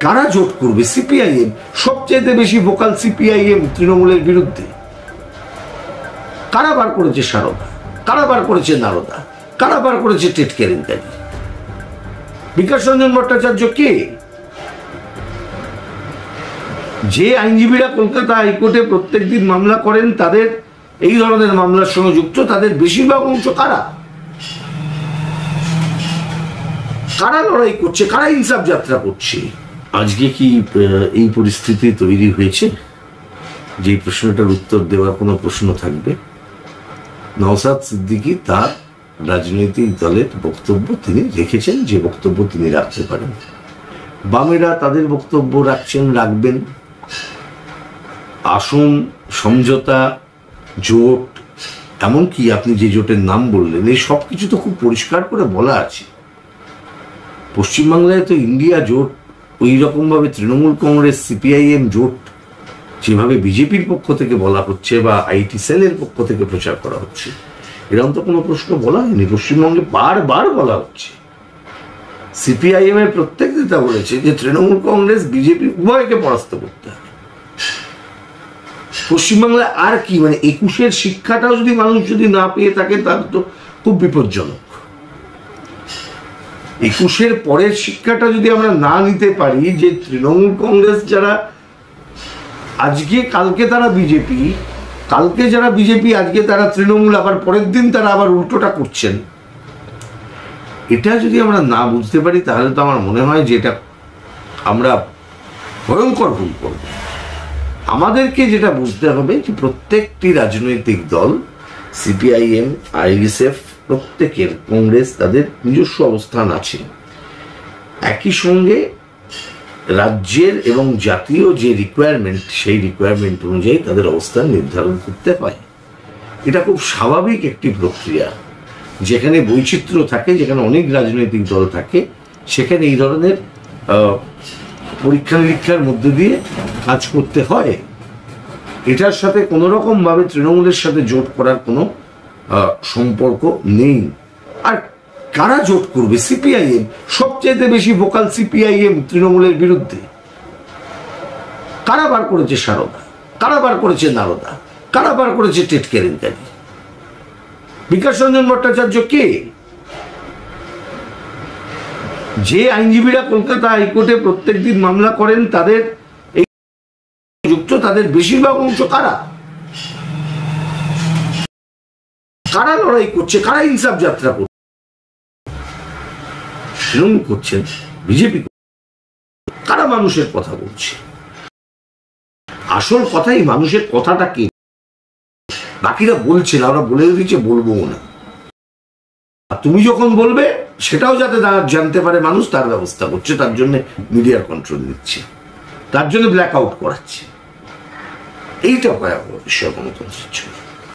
কারা জোট করবে? সিপিআইএম সবচেয়ে বেশি ভোকাল, সিপিআইএম তৃণমূলের বিরুদ্ধে। কারা বার করেছে সারদা, কারা বার করেছে নারদা, কারা বার করেছে টেট কেলেঙ্কারি? বিকাশ রঞ্জন ভট্টাচার্য কে? যে আইনজীবীরা কলকাতা হাইকোর্টে প্রত্যেকদিন মামলা করেন, তাদের এই ধরনের মামলার সঙ্গে যুক্ত, তাদের বেশিরভাগ অংশ কারা? কারা লড়াই করছে, কারা ইনসাফ যাত্রা করছে? আজকে কি এই পরিস্থিতি তৈরি হয়েছে যে প্রশ্নটার উত্তর দেওয়ার কোনো প্রশ্ন থাকবে? নওশাদ সিদ্দিকী তার রাজনৈতিক দলের বক্তব্য তিনি রেখেছেন, যে বক্তব্য তিনি রাখতে পারেন। বামেরা তাদের বক্তব্য রাখছেন, রাখবেন। আসন সমঝোতা, জোট, এমনকি আপনি যে জোটের নাম বললেন, এই সব কিছু তো খুব পরিষ্কার করে বলা আছে। পশ্চিমবাংলায় তো ইন্ডিয়া জোট ওই রকমভাবে তৃণমূল কংগ্রেস সিপিআইএম জোট যেভাবে বিজেপির পক্ষ থেকে বলা হচ্ছে বা আইটি সেলের পক্ষ থেকে প্রচার করা হচ্ছে, এরকম তো কোনো প্রশ্ন বলা হয়নি। পশ্চিমবঙ্গে বারবার বলা হচ্ছে। সিপিআইএম এর প্রত্যেক নেতা বলেছে যে তৃণমূল কংগ্রেস বিজেপি উভয়কে পরাস্ত করতে হবে। পশ্চিমবাংলায় আর কি, মানে 21-এর শিক্ষাটাও যদি মানুষ যদি না পেয়ে থাকে, তাহলে তো খুব বিপজ্জনক। 21-এর পরের শিক্ষাটা যদি আমরা না নিতে পারি, যে তৃণমূল কংগ্রেস যারা আজকে, কালকে তারা বিজেপি, কালকে যারা বিজেপি আজকে তারা তৃণমূল, আবার পরের দিন তারা আবার উল্টোটা করছেন, এটা যদি আমরা না বুঝতে পারি, তাহলে তো আমার মনে হয় যে এটা আমরা ভয়ঙ্কর ভুল করব। আমাদেরকে যেটা বুঝতে হবে যে প্রত্যেকটি রাজনৈতিক দল, সিপিআইএম, আইএসএফ, প্রত্যেকের, কংগ্রেস, তাদের নিজস্ব অবস্থান আছে। একই সঙ্গে রাজ্যের এবং জাতীয় যে রিকোয়ারমেন্ট, সেই রিকোয়ারমেন্ট অনুযায়ী তাদের অবস্থান নির্ধারণ করতে হয়। এটা খুব স্বাভাবিক একটি প্রক্রিয়া। যেখানে বৈচিত্র্য থাকে, যেখানে অনেক রাজনৈতিক দল থাকে, সেখানে এই ধরনের পরীক্ষা নিরীক্ষার মধ্যে দিয়ে কাজ করতে হয়। এটার সাথে কোনো রকমভাবে তৃণমূলের সাথে জোট করার কোনো সম্পর্ক নেই। আর কারা জোট করবে? সিপিআইএম সবচেয়ে বেশি ভোকাল, সিপিআইএম তৃণমূলের বিরুদ্ধে। কারা বার করেছে সারদা, কারা বার করেছে নারদা, কারা বার করেছে টেট কেলেঙ্কারি? বিকাশ রঞ্জন ভট্টাচার্য কে? যে আইনজীবীরা কলকাতা হাইকোর্টে প্রত্যেকদিন মামলা করেন, তাদের এই যুক্ত, তাদের বেশিরভাগ অংশ কারা? কারা লড়াই করছে, কারা ইনসাফ যাত্রা করছে? তৃণমূল করছেন, বিজেপি, কারা মানুষের কথা বলছে? আসল কথাই মানুষের কথাটা কি? বাকিরা বলছে না, ওরা বলে দিচ্ছে বলবো না। তুমি যখন বলবে, সেটাও যাতে জানতে পারে মানুষ, তার ব্যবস্থা করছে, তার জন্য মিডিয়ার কন্ট্রোল নিচ্ছে, তার জন্য ব্ল্যাক আউট করাচ্ছে। এইটা ভয়াবহ বিষয় গণতন্ত্রের জন্য।